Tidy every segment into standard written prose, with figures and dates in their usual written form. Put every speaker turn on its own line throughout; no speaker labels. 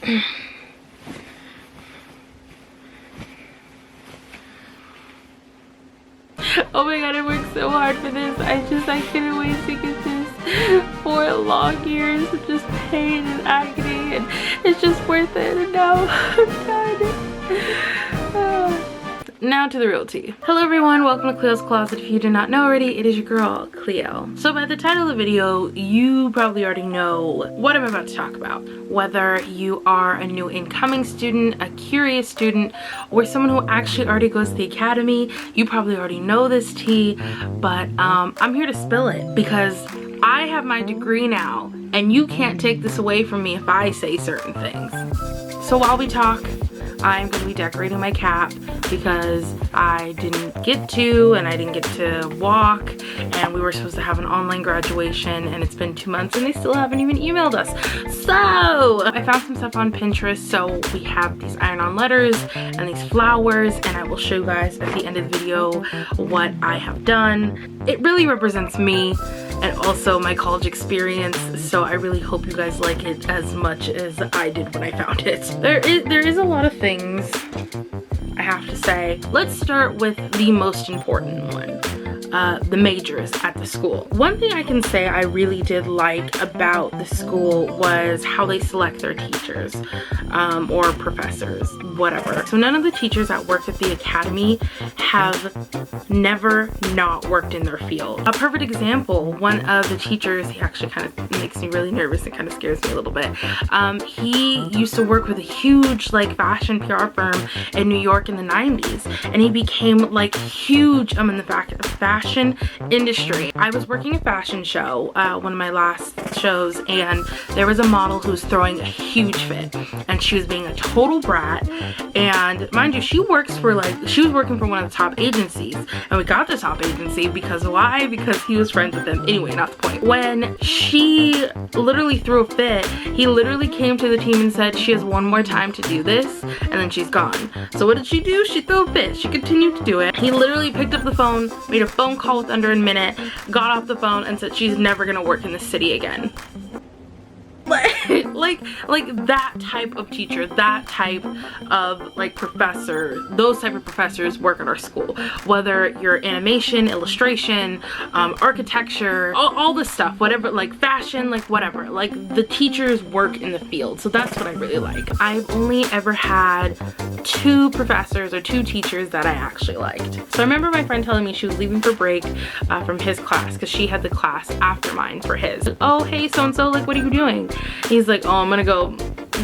Oh my god, I worked so hard for this. I couldn't wait to get this 4 long years of just pain and agony, and it's just worth it. And now I'm done. Now to the real tea. Hello everyone, welcome to Cleo's Closet. If you do not know already, it is your girl, Cleo. So by the title of the video, you probably already know what I'm about to talk about. Whether you are a new incoming student, a curious student, or someone who actually already goes to the academy, you probably already know this tea, but I'm here to spill it because I have my degree now, and you can't take this away from me if I say certain things. So while we talk, I'm going to be decorating my cap because I didn't get to, and I didn't get to walk, and we were supposed to have an online graduation, and it's been 2 months and they still haven't even emailed us. So I found some stuff on Pinterest. So we have these iron-on letters and these flowers, and I will show you guys at the end of the video what I have done. It really represents me and also my college experience, so I really hope you guys like it as much as I did when I found it. There is a lot of things I have to say. Let's start with the most important one. The majors at the school. One thing I can say I really did like about the school was how they select their teachers or professors, whatever. So none of the teachers that worked at the academy have never not worked in their field. A perfect example, one of the teachers, he actually kind of makes me really nervous and kind of scares me a little bit. He used to work with a huge like fashion PR firm in New York in the 90s, and he became like huge in the fashion industry. I was working a fashion show, one of my last shows, and there was a model who was throwing a huge fit, and she was being a total brat. And mind you, she was working for one of the top agencies, and we got the top agency because why? Because he was friends with them. Anyway, not the point. When she literally threw a fit, he literally came to the team and said she has one more time to do this, and then she's gone. So what did she do? She threw a fit. She continued to do it. He literally picked up the phone, made a phone call with under a minute, got off the phone, and said she's never gonna work in the city again. like that type of teacher, that type of like professor, those type of professors work at our school. Whether you're animation, illustration, architecture, all this stuff, whatever, like fashion, like whatever, like the teachers work in the field. So that's what I really like. I've only ever had 2 professors or 2 teachers that I actually liked. So I remember my friend telling me she was leaving for break from his class because she had the class after mine for his. Oh, hey, so-and-so, like, what are you doing? He's like, oh, I'm gonna go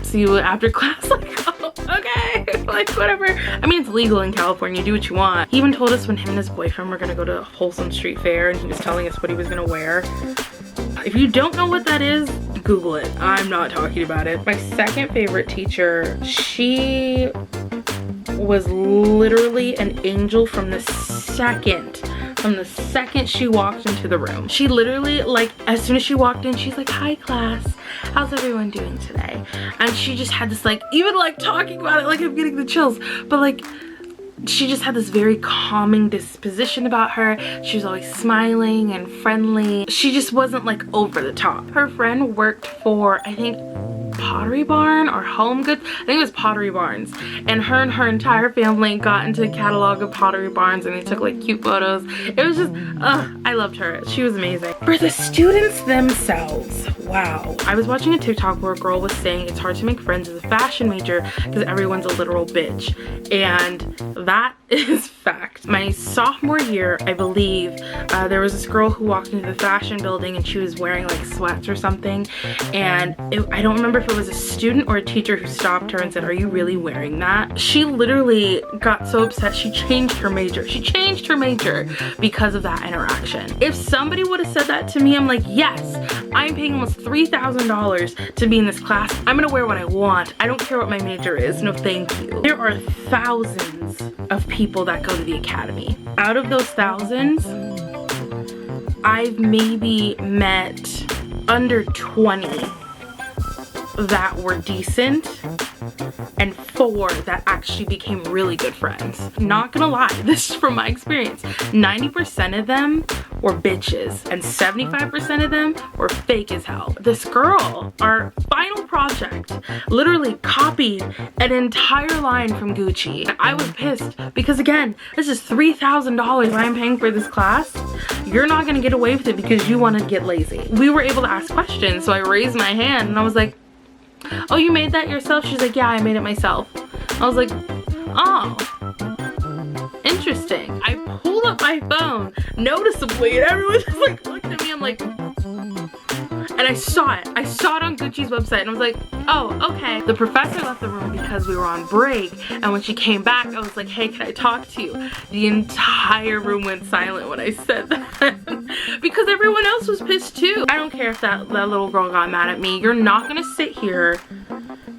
see you after class. Like, oh, okay, like whatever. I mean, it's legal in California, do what you want. He even told us when him and his boyfriend were gonna go to Wholesome Street Fair, and he was telling us what he was gonna wear. If you don't know what that is, Google it. I'm not talking about it. My second favorite teacher, she was literally an angel from the second she walked into the room. She literally, like, as soon as she walked in, she's like, hi class, how's everyone doing today? And she just had this, like, even like talking about it, like I'm getting the chills, but like she just had this very calming disposition about her. She was always smiling and friendly. She just wasn't like over the top. Her friend worked for, I think, Pottery Barn or Home Goods. I think it was Pottery Barns, and her entire family got into the catalog of Pottery Barns, and they took like cute photos. It was just I loved her. She was amazing. For the students themselves, wow. I was watching a TikTok where a girl was saying it's hard to make friends as a fashion major because everyone's a literal bitch, and that is fact. My sophomore year, I believe, there was this girl who walked into the fashion building and she was wearing like sweats or something, and I don't remember if it was a student or a teacher who stopped her and said, are you really wearing that? She literally got so upset she changed her major. She changed her major because of that interaction. If somebody would have said that to me, I'm like, yes, I'm paying almost $3,000 to be in this class. I'm gonna wear what I want. I don't care what my major is. No, thank you. There are thousands of people that go to the academy. Out of those thousands, I've maybe met under 20 that were decent and 4 that actually became really good friends. Not gonna lie, this is from my experience. 90% of them were bitches and 75% of them were fake as hell. This girl, our final project, literally copied an entire line from Gucci. I was pissed because, again, this is $3,000 I'm paying for this class. You're not gonna get away with it because you wanna get lazy. We were able to ask questions, so I raised my hand and I was like, oh, you made that yourself? She's like, yeah, I made it myself. I was like, oh, interesting. I pulled up my phone noticeably and everyone just like looked at me. I'm like, and I saw it. I saw it on Gucci's website and I was like, oh, okay. The professor left the room because we were on break, and when she came back, I was like, hey, can I talk to you? The entire room went silent when I said that because everyone else was pissed too. I don't care if that little girl got mad at me. You're not gonna sit here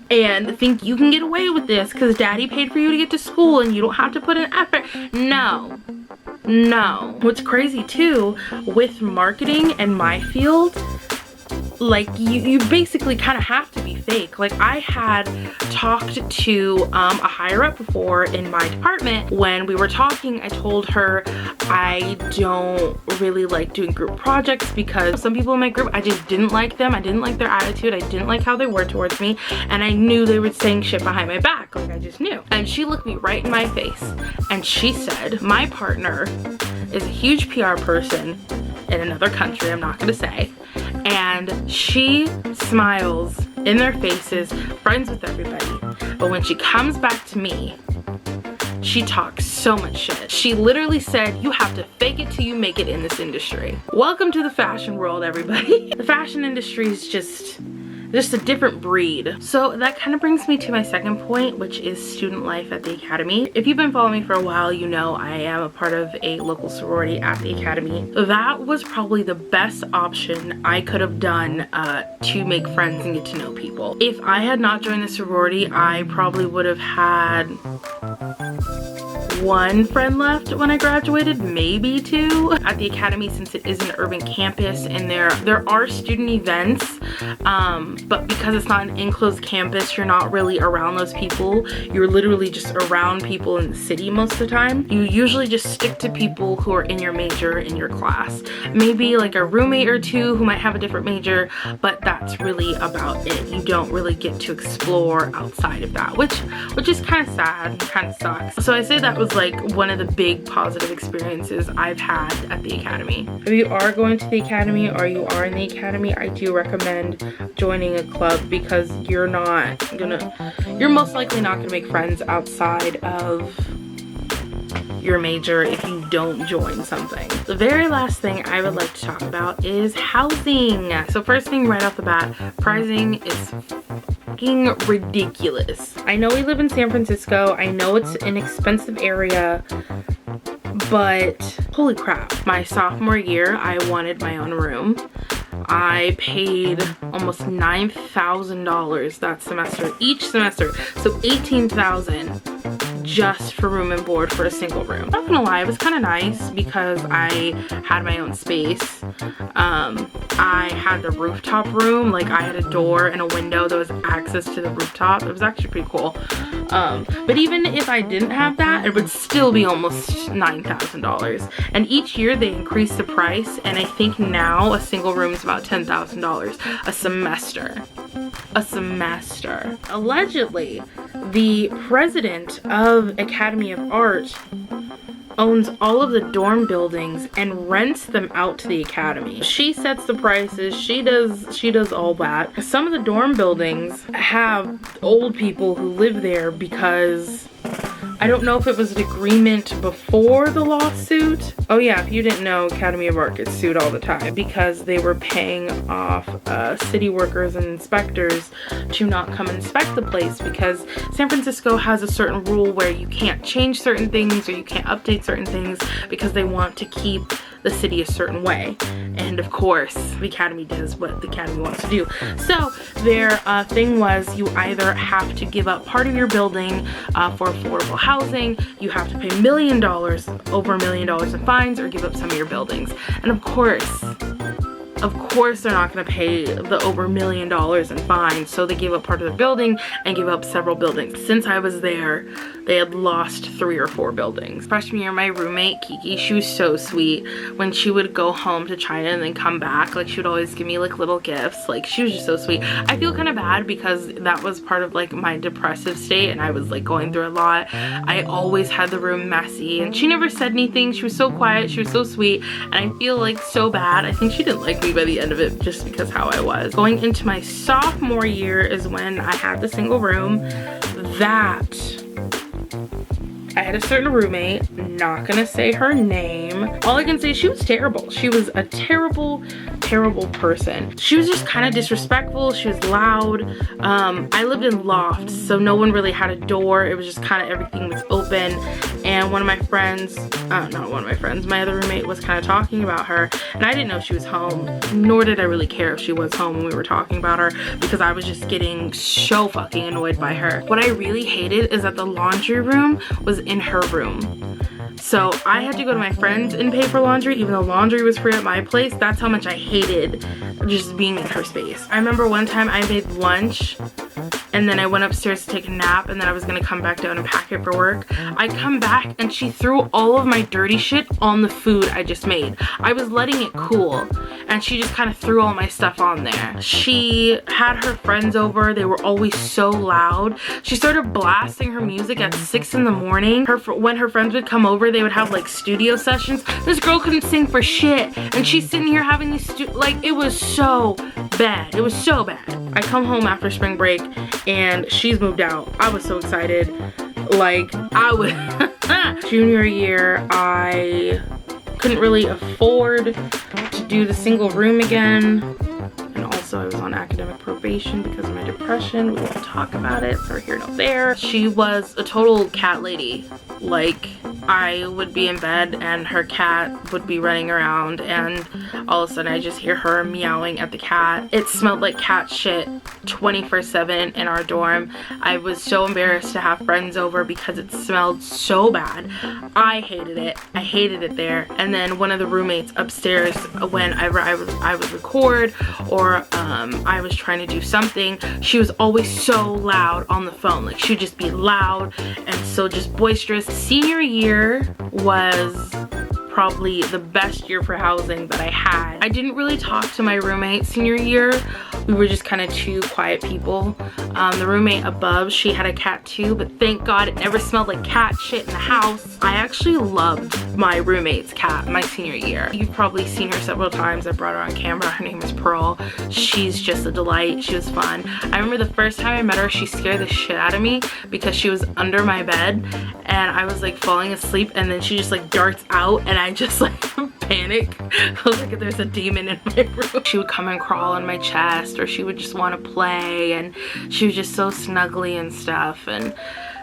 and think you can get away with this because daddy paid for you to get to school and you don't have to put in effort. No. No. What's crazy too, with marketing and my field, like you basically kind of have to be fake. Like I had talked to a higher up before in my department. When we were talking, I told her I don't really like doing group projects because some people in my group, I just didn't like them. I didn't like their attitude. I didn't like how they were towards me, and I knew they were saying shit behind my back. Like I just knew. And she looked me right in my face and she said, my partner is a huge PR person in another country, I'm not gonna say, and she smiles in their faces, friends with everybody, but when she comes back to me, she talks so much shit. She literally said, you have to fake it till you make it in this industry. Welcome to the fashion world, everybody. The fashion industry is just a different breed. So that kind of brings me to my second point, which is student life at the academy. If you've been following me for a while, you know I am a part of a local sorority at the academy. That was probably the best option I could have done to make friends and get to know people. If I had not joined the sorority, I probably would have had 1 friend left when I graduated, maybe 2. At the academy, since it is an urban campus and there are student events, but because it's not an enclosed campus, you're not really around those people. You're literally just around people in the city most of the time. You usually just stick to people who are in your major, in your class. Maybe like a roommate or 2 who might have a different major, but that's really about it. You don't really get to explore outside of that, which is kind of sad, kind of sucks. So I say that was like one of the big positive experiences I've had at the academy. If you are going to the academy or you are in the academy, I do recommend joining a club because you're most likely not gonna make friends outside of your major if you don't join something. The very last thing I would like to talk about is housing. So first thing right off the bat, pricing is fucking ridiculous. I know we live in San Francisco. I know it's an expensive area, but holy crap. My sophomore year, I wanted my own room. I paid almost $9,000 that semester, each semester, so $18,000 just for room and board for a single room. Not gonna lie, it was kind of nice because I had my own space. I had the rooftop room, like I had a door and a window that was access to the rooftop. It was actually pretty cool. But even if I didn't have that, it would still be almost $9,000. And each year they increase the price, and I think now a single room is about $10,000 a semester. A semester. Allegedly, the president of Academy of Art owns all of the dorm buildings and rents them out to the academy. She sets the prices, she does all that. Some of the dorm buildings have old people who live there because I don't know if it was an agreement before the lawsuit. Oh yeah, if you didn't know, Academy of Art gets sued all the time because they were paying off city workers and inspectors to not come and inspect the place because San Francisco has a certain rule where you can't change certain things or you can't update certain things because they want to keep the city a certain way. And of course, the academy does what the academy wants to do. So their thing was you either have to give up part of your building for affordable housing, you have to pay $1 million, over $1 million in fines, or give up some of your buildings. And of course, of course they're not going to pay the over $1 million in fines, so they gave up part of the building and gave up several buildings. Since I was there, they had lost 3 or 4 buildings. Freshman year, my roommate Kiki, she was so sweet. When she would go home to China and then come back, like she would always give me like little gifts. Like she was just so sweet. I feel kind of bad because that was part of like my depressive state and I was like going through a lot. I always had the room messy and she never said anything. She was so quiet, she was so sweet, and I feel like so bad. I think she didn't like me by the end of it just because how I was. Going into my sophomore year is when I had the single room. That I had a certain roommate, not gonna say her name. All I can say is she was terrible. She was a terrible, terrible person. She was just kind of disrespectful. She was loud. I lived in loft, so no one really had a door. It was just kind of everything was open. And one of my friends, not one of my friends, my other roommate was kind of talking about her, and I didn't know she was home, nor did I really care if she was home when we were talking about her because I was just getting so fucking annoyed by her. What I really hated is that the laundry room was in her room. So I had to go to my friends and pay for laundry even though laundry was free at my place. That's how much I hated just being in her space. I remember one time I made lunch and then I went upstairs to take a nap and then I was gonna come back down and pack it for work. I come back and she threw all of my dirty shit on the food I just made. I was letting it cool and she just kind of threw all my stuff on there. She had her friends over. They were always so loud. She started blasting her music at 6 in the morning. When her friends would come over, they would have like studio sessions. This girl couldn't sing for shit and she's sitting here having these like, it was so bad. It was so bad. I come home after spring break and she's moved out. I was so excited. Like I was junior year, I couldn't really afford to do the single room again. And also I was on academic probation because of my depression. We won't talk about it, so we're here, no there. She was a total cat lady. Like I would be in bed and her cat would be running around and all of a sudden I just hear her meowing at the cat. It smelled like cat shit 24/7 in our dorm. I was so embarrassed to have friends over because it smelled so bad. I hated it. I hated it there. And then one of the roommates upstairs, whenever I would record or I was trying to do something, she was always so loud on the phone. Like she'd just be loud and so just boisterous. Senior year was probably the best year for housing that I had. I didn't really talk to my roommate senior year. We were just kind of two quiet people. The roommate above, she had a cat too, but thank God it never smelled like cat shit in the house. I actually loved my roommate's cat my senior year. You've probably seen her several times. I brought her on camera. Her name is Pearl. She's just a delight. She was fun. I remember the first time I met her, she scared the shit out of me because she was under my bed and I was like falling asleep and then she just like darts out and I just like panic. I was like, there's a demon in my room. She would come and crawl on my chest or she would just want to play and she was just so snuggly and stuff. And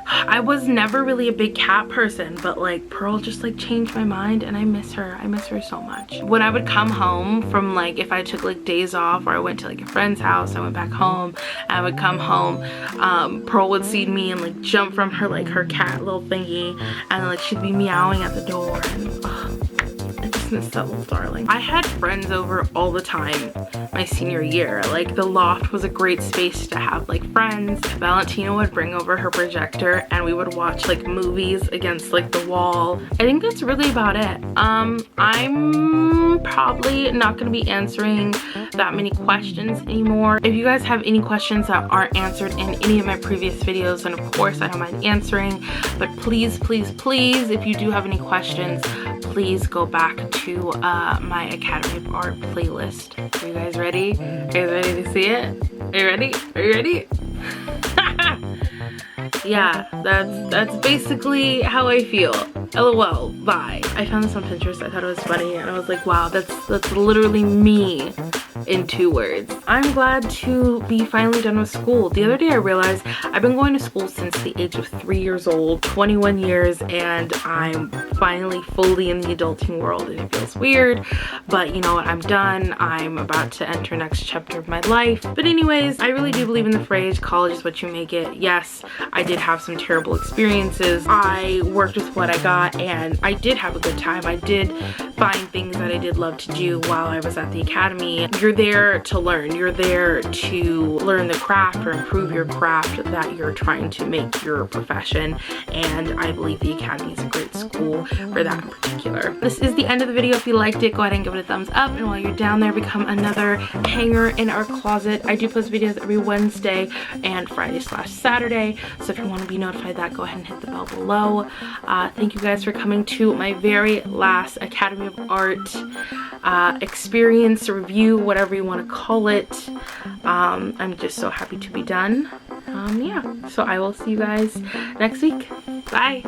I was never really a big cat person, but like Pearl just like changed my mind and I miss her. I miss her so much. When I would come home from like, if I took like days off or I went to like a friend's house, I went back home, I would come home, Pearl would see me and like jump from her like her cat little thingy and like she'd be meowing at the door and Christmas that little darling. I had friends over all the time my senior year. Like the loft was a great space to have like friends. Valentina would bring over her projector and we would watch like movies against like the wall. I think that's really about it. I'm probably not going to be answering that many questions anymore. If you guys have any questions that aren't answered in any of my previous videos, then of course I don't mind answering, but please, please, please, if you do have any questions, please go back to my Academy of Art playlist. Are you guys ready? Are you ready to see it? Are you ready? Are you ready? Yeah, that's basically how I feel. LOL, bye. I found this on Pinterest. I thought it was funny and I was like, wow, that's literally me in 2 words. I'm glad to be finally done with school. The other day I realized I've been going to school since the age of 3 years old, 21 years, and I'm finally fully in the adulting world and it feels weird, but you know what, I'm done. I'm about to enter next chapter of my life. But anyways, I really do believe in the phrase, college is what you make it. Yes, I did have some terrible experiences. I worked with what I got and I did have a good time. I did find things that I did love to do while I was at the academy. You're there to learn. You're there to learn the craft or improve your craft that you're trying to make your profession, and I believe the academy is a great school for that in particular. This is the end of the video. If you liked it, go ahead and give it a thumbs up, and while you're down there, become another hanger in our closet. I do post videos every Wednesday and Friday/Saturday, so if you want to be notified of that, go ahead and hit the bell below. Thank you guys for coming to my very last Academy of Art experience, review, whatever you want to call it. I'm just so happy to be done. Yeah, so I will see you guys next week. Bye.